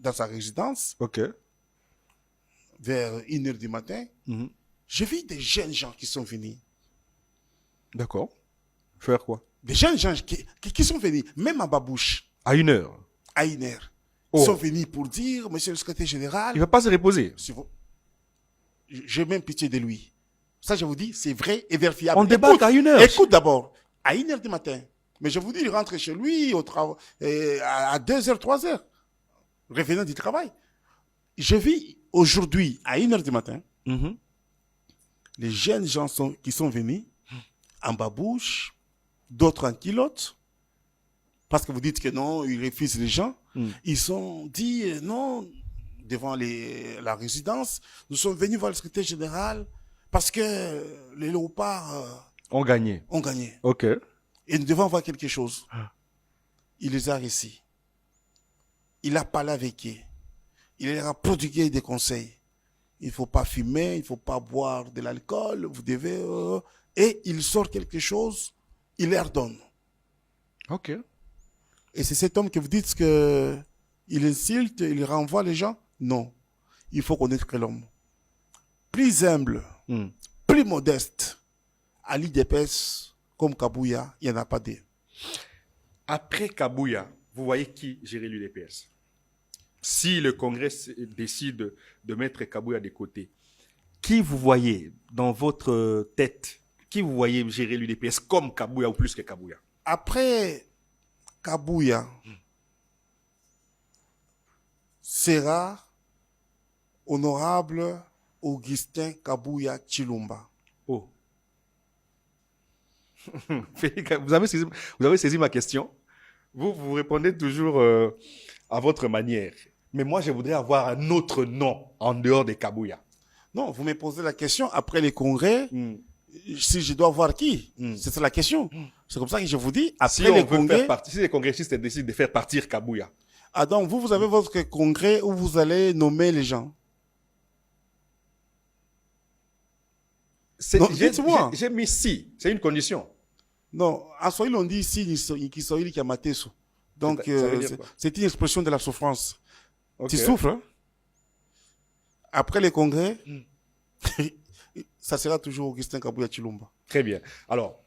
dans sa résidence, Ok. vers 1h du matin, Mhm. j'ai vu des jeunes gens qui sont venus. D'accord. Faire quoi? Des jeunes gens qui sont venus, même à Babouche, À 1h. à 1h. Oh. Ils sont venus pour dire, monsieur le secrétaire général, Il ne va pas se reposer. si vous- j'ai même pitié de lui. Ça, je vous dis, c'est vrai et vérifiable. On débarque à 1h. Écoute d'abord, à 1h du matin. Mais je vous dis, il rentre chez lui au travail, à 2h, 3h, revenant du travail. Je vis aujourd'hui, à 1h du matin, Mhm. les jeunes gens qui sont venus en babouche, d'autres en culotte, parce que vous dites que non, ils refusent les gens. Ils ont dit non, devant la résidence, nous sommes venus voir le secrétaire général parce que les léopards On gagnait. ont gagné. Ok. Et nous devons voir quelque chose. Il les a reçus. Il a parlé avec eux. Il leur a prodigué des conseils. Il ne faut pas fumer, il ne faut pas boire de l'alcool, vous devez... et il sort quelque chose, il leur donne. Ok. Et c'est cet homme que vous dites que il insulte, il renvoie les gens? Non. Il faut connaître que l'homme. Plus humble, plus modeste, à l'IDPS, comme Kabouya, il n'y en a pas deux. Après Kabouya, vous voyez qui gérait l'UDPS? Si le Congrès décide de mettre Kabouya de côté, qui vous voyez dans votre tête? Qui vous voyez gérer l'UDPS comme Kabouya ou plus que Kabouya? Après Kabouya, sera honorable Augustin Kabouya Chilumba. Oh. Vous avez saisi ma question. Vous répondez toujours à votre manière. Mais moi, je voudrais avoir un autre nom en dehors de Kabouya. Non, vous me posez la question après les congrès, si je dois voir qui. C'est ça la question. C'est comme ça que je vous dis, après Si on les veut congrès... faire partir, si les congressistes décident de faire partir Kabouya. Ah donc, vous avez votre congrès où vous allez nommer les gens. Non, dites-moi. J'ai mis si. C'est une condition. Non, en Swahili, on dit ici, Kiswahili Kiamatesu. Donc, Ça veut dire quoi? c'est une expression de la souffrance. Ok. Tu souffres, hein? Après les congrès, ça sera toujours Augustin Kabouya Chilumba. Très bien. Alors,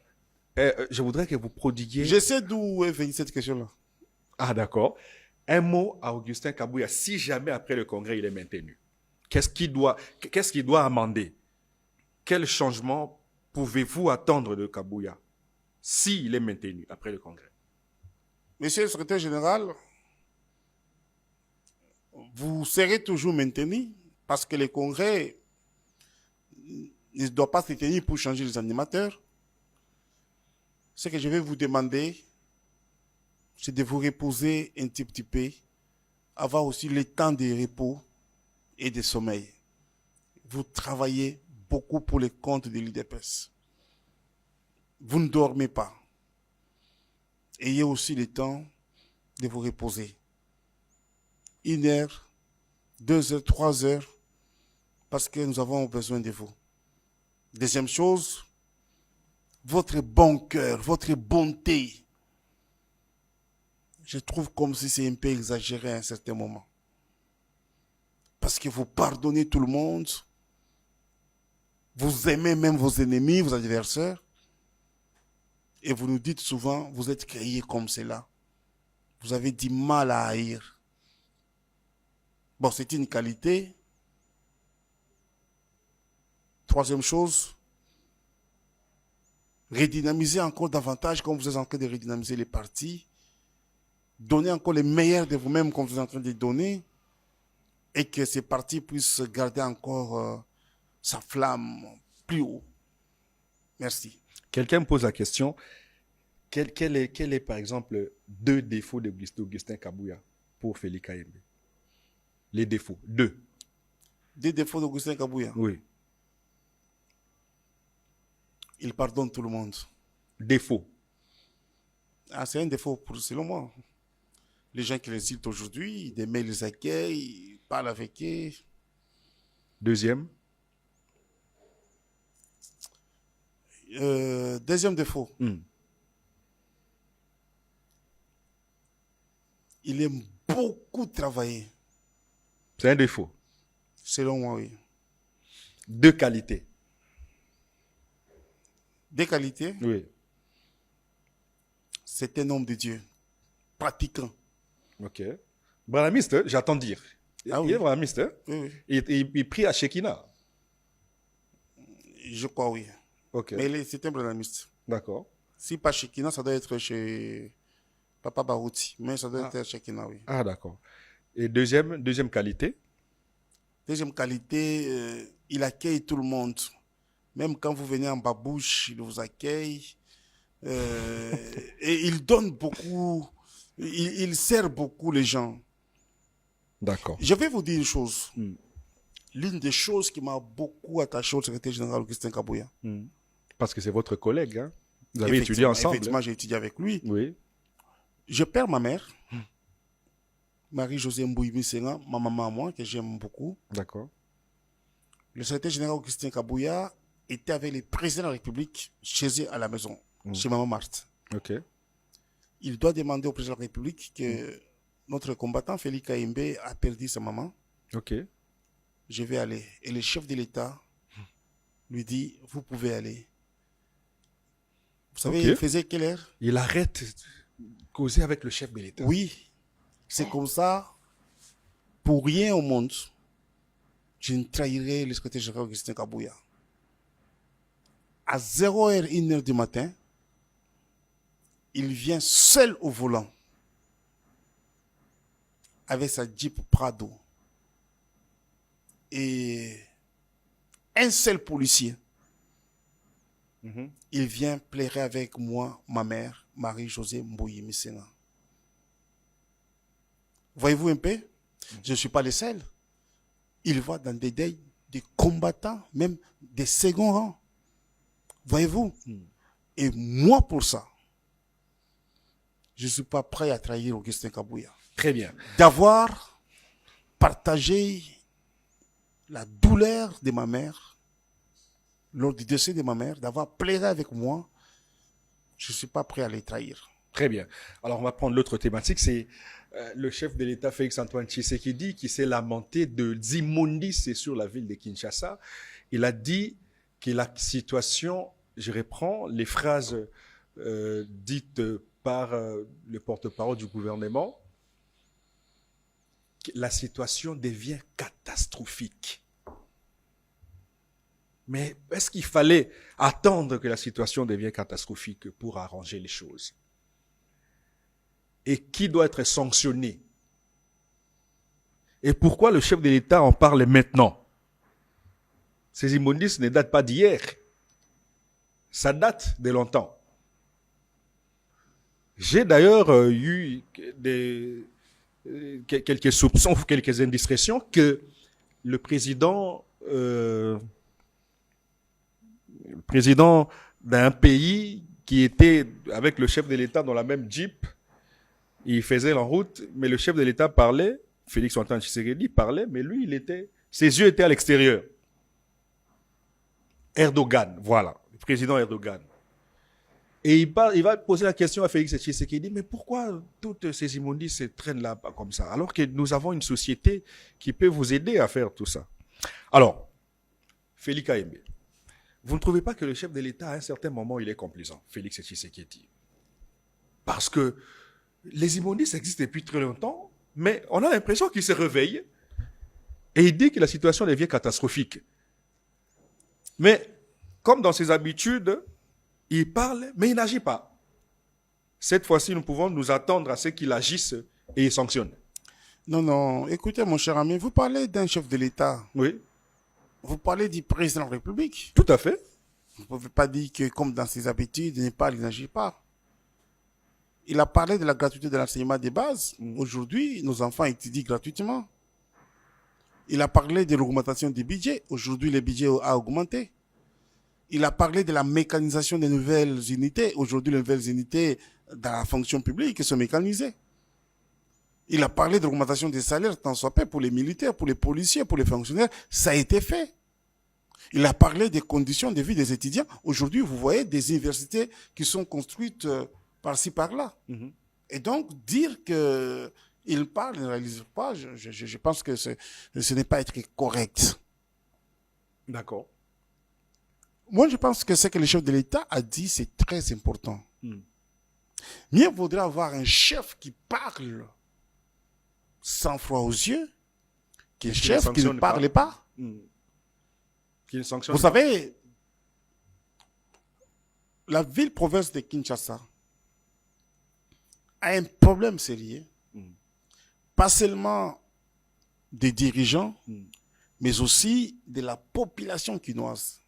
je voudrais que vous prodiguiez... Je sais d'où est venue cette question-là. Ah, d'accord. Un mot à Augustin Kabouya, si jamais après le congrès, il est maintenu. Qu'est-ce qu'il doit amender? Quel changement pouvez-vous attendre de Kabouya s'il est maintenu après le congrès? Monsieur le secrétaire général, vous serez toujours maintenu parce que le congrès ne doit pas se tenir pour changer les animateurs. Ce que je vais vous demander, c'est de vous reposer un petit peu, avoir aussi le temps de repos et de sommeil. Vous travaillez beaucoup pour les comptes de l'IDPS. Vous ne dormez pas. Ayez aussi le temps de vous reposer. 1h, 2h, 3h, parce que nous avons besoin de vous. Deuxième chose, votre bon cœur, votre bonté. Je trouve comme si c'est un peu exagéré à un certain moment. Parce que vous pardonnez tout le monde. Vous aimez même vos ennemis, vos adversaires. Et vous nous dites souvent, vous êtes créés comme cela. Vous avez du mal à haïr. Bon, c'est une qualité. Troisième chose, redynamiser encore davantage comme vous êtes en train de redynamiser les partis. Donnez encore le meilleur de vous-même comme vous êtes en train de donner. Et que ces partis puissent garder encore sa flamme plus haut. Merci. Quelqu'un me pose la question, quel est par exemple 2 défauts d'Augustin Kabouya pour Félix Kayembe? Les défauts, 2. Des défauts d'Augustin Kabouya. Oui. Il pardonne tout le monde. Défaut. Ah, c'est un défaut selon moi. Les gens qui l'insultent aujourd'hui, des mails les accueillent, ils parlent avec eux. Deuxième. Deuxième défaut. Il aime beaucoup travailler. C'est un défaut. Selon moi, oui. 2 qualités. Des qualités, Oui. c'est un homme de Dieu, pratiquant. Ok. Branhamiste, j'attends dire. Ah Il oui. est branhamiste. Hein? Oui, oui. Il prie à Shekinah. Je crois, oui. Ok. Mais c'est un branhamiste. D'accord. Si pas chez Kina, ça doit être chez Papa Barouti. Mais ça doit être chez Kina, oui. Ah, d'accord. Et deuxième qualité. Deuxième qualité, il accueille tout le monde. Même quand vous venez en babouche, il vous accueille. Et il donne beaucoup. Il sert beaucoup les gens. D'accord. Je vais vous dire une chose. L'une des choses qui m'a beaucoup attaché au secrétaire général Augustin Kabouya. Parce que c'est votre collègue. Hein? Vous avez étudié ensemble. Effectivement, j'ai étudié avec lui. Oui. Je perds ma mère, Marie-Josée Mbouimi Senga, ma maman à moi, que j'aime beaucoup. D'accord. Le secrétaire général Augustin Kabouya était avec le président de la République chez eux à la maison, chez maman Marthe. Ok. Il doit demander au président de la République que notre combattant, Félix Kaïmbe, a perdu sa maman. Ok. Je vais aller. Et le chef de l'État lui dit, vous pouvez aller. Vous savez, Ok. il faisait quelle heure? Il arrête de causer avec le chef de l'État. Oui, c'est comme ça. Pour rien au monde, je ne trahirai le secrétaire général Augustin Kabouya. À 0h, 1h du matin, il vient seul au volant avec sa Jeep Prado et un seul policier. Il vient pleurer avec moi, ma mère, Marie-Josée Mbouimi Senga. Voyez-vous un peu? Je ne suis pas le seul. Il va dans des deuils des combattants, même des seconds rangs. Voyez-vous? Et moi, pour ça, je ne suis pas prêt à trahir Augustin Kabouya. Très bien. D'avoir partagé la douleur de ma mère, lors du décès de ma mère, d'avoir pleuré avec moi, je ne suis pas prêt à les trahir. Très bien. Alors, on va prendre l'autre thématique. C'est le chef de l'État, Félix-Antoine Tshisekedi, qui s'est lamenté d'immondices sur la ville de Kinshasa. Il a dit que la situation, je reprends les phrases dites par le porte-parole du gouvernement, que la situation devient catastrophique. Mais est-ce qu'il fallait attendre que la situation devienne catastrophique pour arranger les choses? Et qui doit être sanctionné? Et pourquoi le chef de l'État en parle maintenant? Ces immondices ne datent pas d'hier. Ça date de longtemps. J'ai d'ailleurs eu quelques soupçons, quelques indiscrétions que le président d'un pays qui était avec le chef de l'État dans la même Jeep, il faisait la route, mais le chef de l'État parlait, Félix-Antoine Tshisekedi parlait, mais lui, ses yeux étaient à l'extérieur. Erdogan, voilà, le président Erdogan. Et il va poser la question à Félix Tshisekedi, mais pourquoi toutes ces immondices se traînent là comme ça, alors que nous avons une société qui peut vous aider à faire tout ça? Alors, Félix Kaïmbe, vous ne trouvez pas que le chef de l'État, à un certain moment, il est complaisant, Félix Tshisekedi? Parce que les immondices existent depuis très longtemps, mais on a l'impression qu'il se réveille et il dit que la situation devient catastrophique. Mais, comme dans ses habitudes, il parle, mais il n'agit pas. Cette fois-ci, nous pouvons nous attendre à ce qu'il agisse et il sanctionne. Non, non, écoutez, mon cher ami, vous parlez d'un chef de l'État. Oui. Vous parlez du président de la République. Tout à fait. Vous ne pouvez pas dire que, comme dans ses habitudes, il n'agit pas. Il a parlé de la gratuité de l'enseignement de base. Aujourd'hui, nos enfants étudient gratuitement. Il a parlé de l'augmentation des budgets. Aujourd'hui, le budget a augmenté. Il a parlé de la mécanisation des nouvelles unités. Aujourd'hui, les nouvelles unités dans la fonction publique sont mécanisées. Il a parlé de l'augmentation des salaires, tant soit peu, pour les militaires, pour les policiers, pour les fonctionnaires. Ça a été fait. Il a parlé des conditions de vie des étudiants. Aujourd'hui, vous voyez des universités qui sont construites par-ci, par-là. Et donc, dire que Il parle, il ne réalise pas. Je pense que ce n'est pas être correct. D'accord. Moi, je pense que ce que le chef de l'État a dit, c'est très important. Mieux vaudrait avoir un chef qui parle sans froid aux yeux qu'un chef qui ne parle pas. Qui ne sanctionne Vous savez, la ville-province de Kinshasa a un problème sérieux. Pas seulement des dirigeants, mais aussi de la population quinoise.